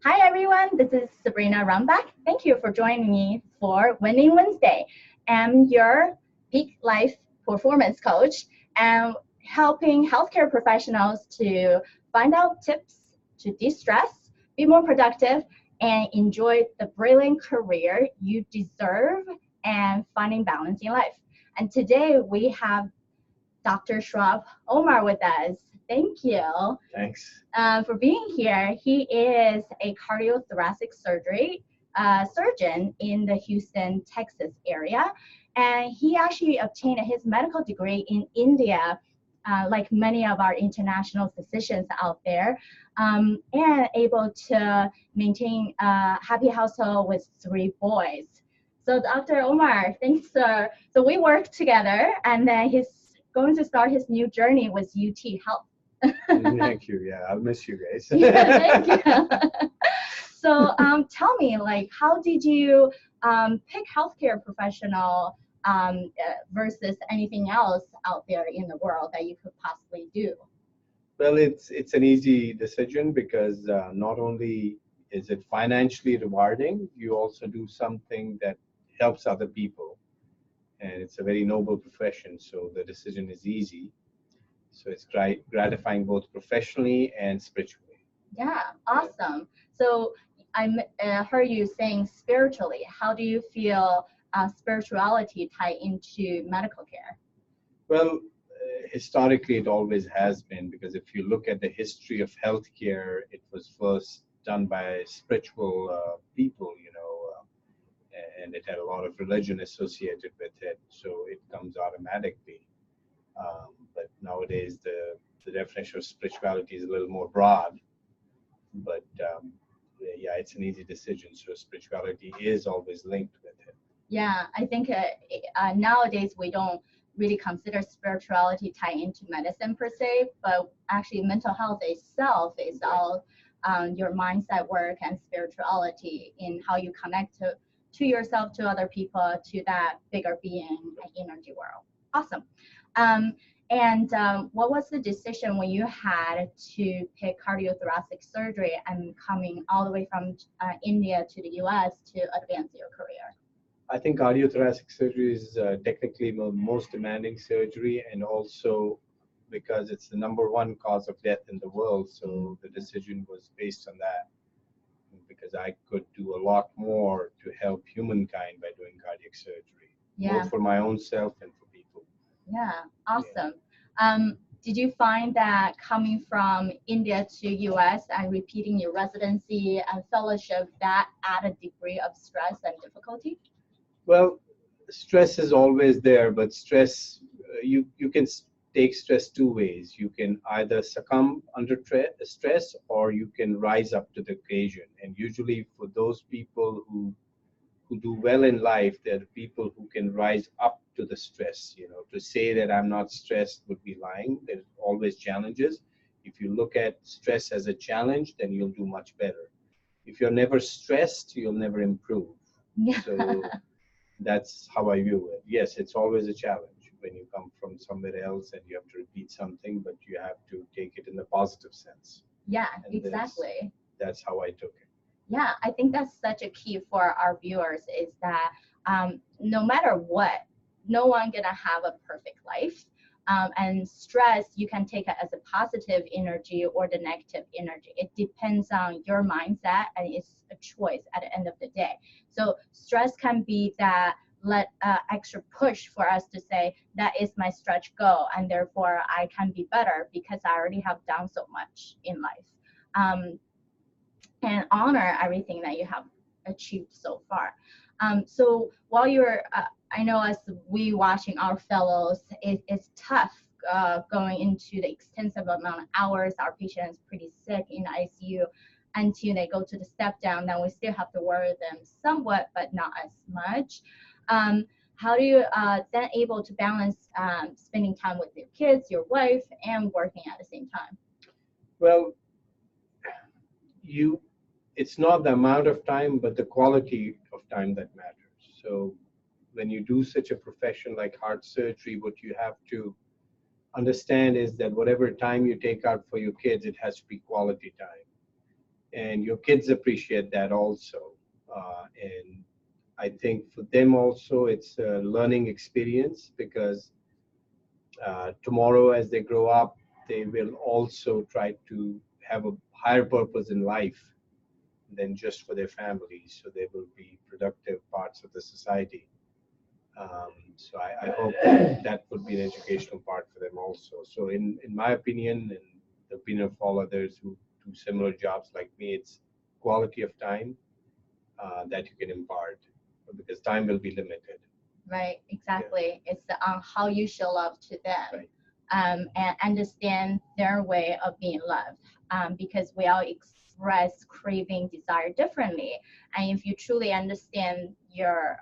Hi everyone, this is Sabrina Rumbach. Thank you for joining me for Winning Wednesday. I'm your peak life performance coach and helping healthcare professionals to find out tips to de-stress, be more productive, and enjoy the brilliant career you deserve and finding balance in life. And today we have Dr. Shuab Omer with us. Thank you. Thanks. For being here. He is a cardiothoracic surgeon in the Houston, Texas area. And he actually obtained his medical degree in India, like many of our international physicians out there, and able to maintain a happy household with 3 boys. So Dr. Omar, thanks. So we worked together, and then he's going to start his new journey with UT Health. Thank you. Yeah, I'll miss you guys. Yeah, thank you. So tell me, like, how did you pick healthcare professional versus anything else out there in the world that you could possibly do? Well, it's an easy decision because not only is it financially rewarding, you also do something that helps other people, and it's a very noble profession. So the decision is easy. So it's gratifying both professionally and spiritually. Yeah, awesome. So I heard you saying spiritually. How do you feel spirituality tie into medical care? Well, historically, it always has been because if you look at the history of healthcare, it was first done by spiritual people, and it had a lot of religion associated with it, so it comes automatically. But nowadays, the definition of spirituality is a little more broad. But yeah, it's an easy decision. So spirituality is always linked with it. Yeah, I think nowadays we don't really consider spirituality tie into medicine per se, but actually mental health itself is all your mindset work and spirituality in how you connect to yourself, to other people, to that bigger being and energy world. Awesome. And what was the decision when you had to pick cardiothoracic surgery and coming all the way from India to the US to advance your career? I think cardiothoracic surgery is technically the most demanding surgery, and also because it's the #1 cause of death in the world. So the decision was based on that, because I could do a lot more to help humankind by doing cardiac surgery, both for my own self and for people. Yeah, awesome. Did you find that coming from India to US and repeating your residency and fellowship, that added degree of stress and difficulty? Well, stress is always there, but stress, you can take stress 2 ways. You can either succumb under stress, or you can rise up to the occasion. And usually for those people who do well in life, they're the people who can rise up to the stress. To say that I'm not stressed would be lying. There's always challenges. If you look at stress as a challenge, then you'll do much better. If you're never stressed, you'll never improve. Yeah. So that's how I view it. Yes, it's always a challenge when you come from somewhere else and you have to repeat something, but you have to take it in the positive sense. Yeah, And exactly. That's how I took it. Yeah, I think that's such a key for our viewers is that no matter what, no one gonna have a perfect life. And stress, you can take it as a positive energy or the negative energy. It depends on your mindset, and it's a choice at the end of the day. So stress can be that extra push for us to say that is my stretch goal, and therefore I can be better because I already have done so much in life. And honor everything that you have achieved so far. So while you're, I know as we watching our fellows, it's tough going into the extensive amount of hours. Our patient is pretty sick in the ICU until they go to the step down. Then we still have to worry them somewhat, but not as much. How do you then able to balance spending time with your kids, your wife, and working at the same time? Well, it's not the amount of time, but the quality of time that matters. So when you do such a profession like heart surgery, what you have to understand is that whatever time you take out for your kids, it has to be quality time. and your kids appreciate that also. And I think for them also it's a learning experience because tomorrow as they grow up, they will also try to have a higher purpose in life than just for their families. So they will be productive parts of the society. So I hope that would be an educational part for them also. So in my opinion, and the opinion of all others who do similar jobs like me, it's quality of time that you can impart because time will be limited. Right, exactly. It's on how you show love to them, Right. and understand their way of being loved, because we all express craving, desire differently. And if you truly understand your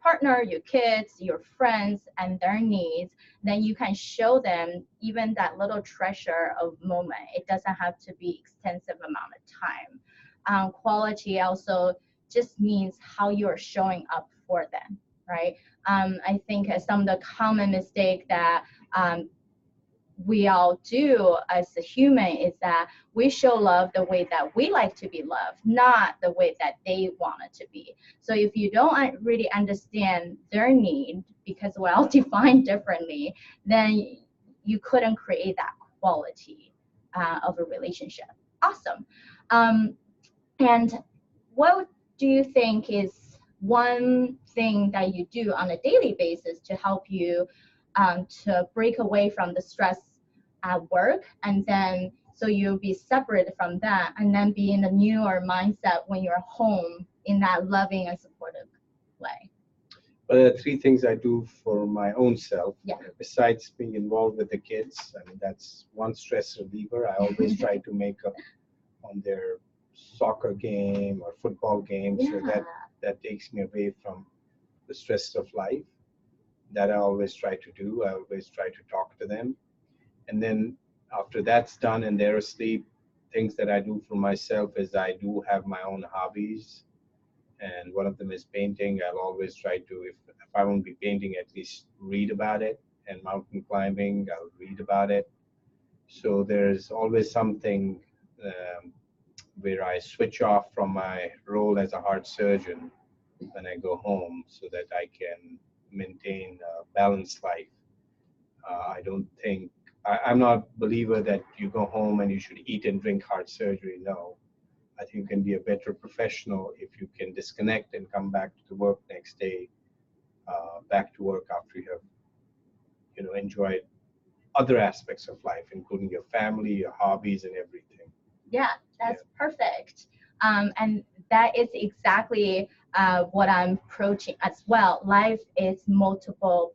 partner, your kids, your friends, and their needs, then you can show them even that little treasure of moment. It doesn't have to be extensive amount of time. Quality also just means how you are showing up for them, right? I think some of the common mistake that we all do as a human is that we show love the way that we like to be loved, not the way that they want it to be. So if you don't really understand their need, because we're all defined differently, then you couldn't create that quality of a relationship. Awesome. Um, and what do you think is one thing that you do on a daily basis to help you to break away from the stress at work, and then so you'll be separate from that and then be in a newer mindset when you're home in that loving and supportive way? But there are three things I do for my own self. Yeah. Besides being involved with the kids, I mean, that's one stress reliever. I always try to make up on their soccer game or football game, so that takes me away from the stress of life. That I always try to do. I always try to talk to them. And then after that's done and they're asleep, things that I do for myself is I do have my own hobbies. And one of them is painting. I'll always try to, if I won't be painting, at least read about it. And mountain climbing, I'll read about it. So there's always something where I switch off from my role as a heart surgeon when I go home so that I can maintain a balanced life. I don't think, I'm not a believer that you go home and you should eat and drink heart surgery. No. I think you can be a better professional if you can disconnect and come back to the work next day, back to work after you have, enjoyed other aspects of life, including your family, your hobbies, and everything. Yeah, that's perfect. And that is exactly what I'm approaching as well. Life is multiple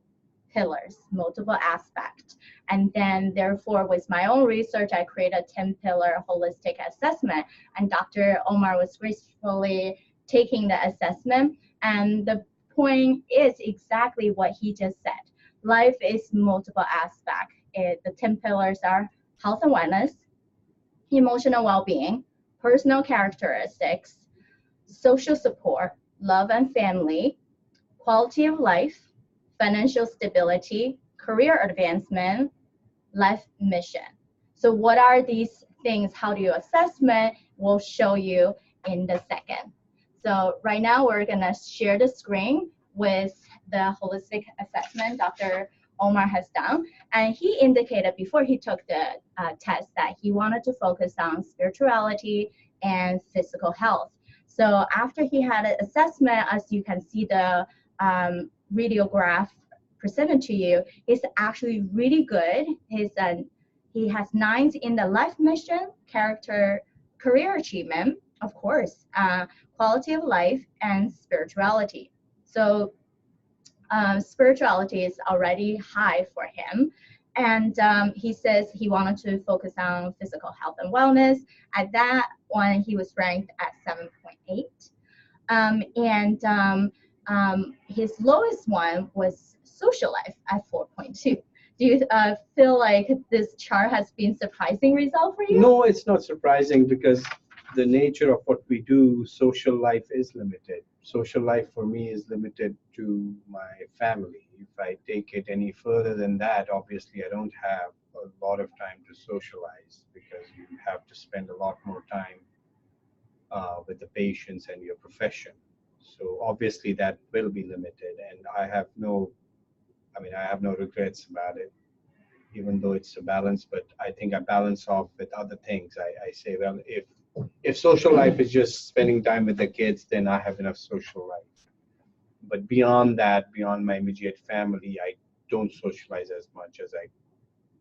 pillars, multiple aspects. And then therefore with my own research, I created a 10-pillar holistic assessment, and Dr. Omar was gracefully taking the assessment. And the point is exactly what he just said. Life is multiple aspects. The 10 pillars are health and wellness, emotional well-being, personal characteristics, social support, love and family, quality of life, financial stability, career advancement, life mission. So what are these things? How do you assessment? We'll show you in the second. So right now we're gonna share the screen with the holistic assessment Dr. Omar has done. And he indicated before he took the test that he wanted to focus on spirituality and physical health. So after he had an assessment, as you can see the radiograph presented to you, is actually really good. He has 9s in the life mission, character, career achievement, of course, quality of life, and spirituality. So spirituality is already high for him. And he says he wanted to focus on physical health and wellness. At that one, he was ranked at 7.8. His lowest one was social life at 4.2. Do you feel like this chart has been surprising result for you? No, it's not surprising because the nature of what we do, social life is limited. Social life for me is limited to my family. If I take it any further than that, obviously I don't have a lot of time to socialize because you have to spend a lot more time with the patients and your profession. So obviously that will be limited, and I have no regrets about it, even though it's a balance. But I think I balance off with other things. I say, well, if social life is just spending time with the kids, then I have enough social life. But beyond that, beyond my immediate family, I don't socialize as much as I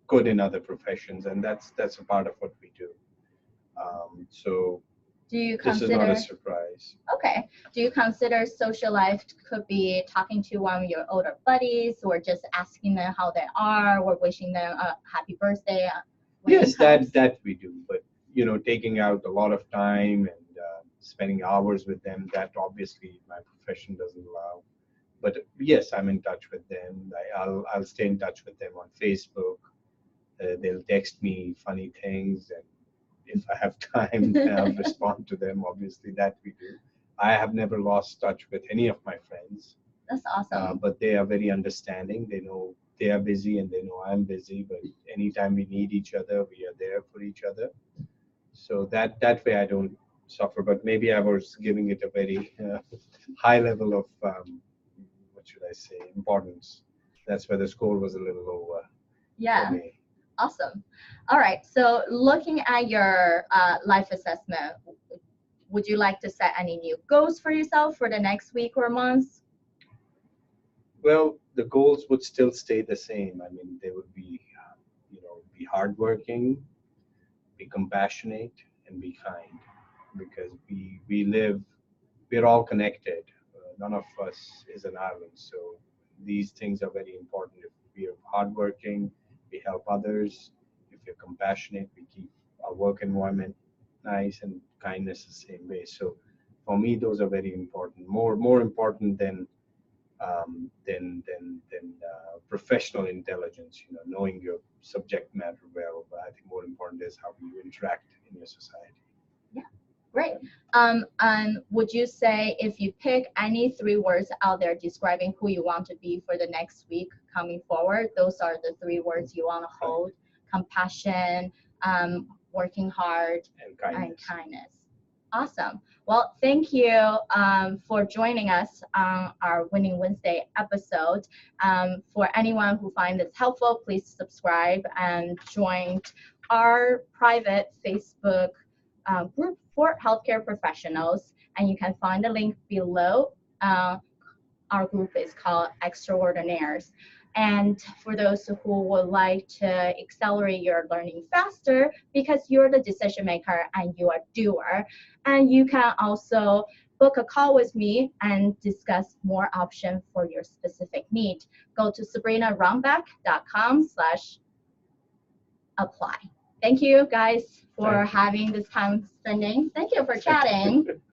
could in other professions, and that's a part of what we do. So Do you this is not a consider, surprise. okay, do you consider social life could be talking to one of your older buddies, or just asking them how they are, or wishing them a happy birthday? When Yes, it comes? that we do. But taking out a lot of time and spending hours with them, that obviously my profession doesn't allow. But yes, I'm in touch with them. I'll stay in touch with them on Facebook. They'll text me funny things, and if I have time, I'll respond to them. Obviously, that we do. I have never lost touch with any of my friends, That's awesome. but they are very understanding. They know they are busy, and they know I'm busy. But anytime we need each other, we are there for each other. So that way, I don't suffer. But maybe I was giving it a very high level of what should I say, importance. That's where the score was a little lower Yeah. for me. Awesome. All right. So looking at your life assessment, would you like to set any new goals for yourself for the next week or months? Well, the goals would still stay the same. I mean, they would be, be hardworking, be compassionate, and be kind, because we're all connected. None of us is an island. So these things are very important. If we are hardworking, we help others. If you're compassionate, we keep our work environment nice, and kindness the same way. So for me, those are very important. More important than professional intelligence. Knowing your subject matter well. But I think more important is how you interact in your society. Yeah, great. And would you say if you pick any 3 words out there describing who you want to be for the next week coming forward, those are the 3 words you want to hold: compassion, working hard, And kindness. and kindness. Awesome. Well, thank you for joining us on our Winning Wednesday episode. For anyone who finds this helpful, please subscribe and join our private Facebook group for healthcare professionals. And you can find the link below. Our group is called Xtraordinaires. And for those who would like to accelerate your learning faster, because you're the decision maker and you are doer, and you can also book a call with me and discuss more options for your specific need. Go to sabrinarambach.com/apply. Thank you guys for having this time spending. Thank you for chatting.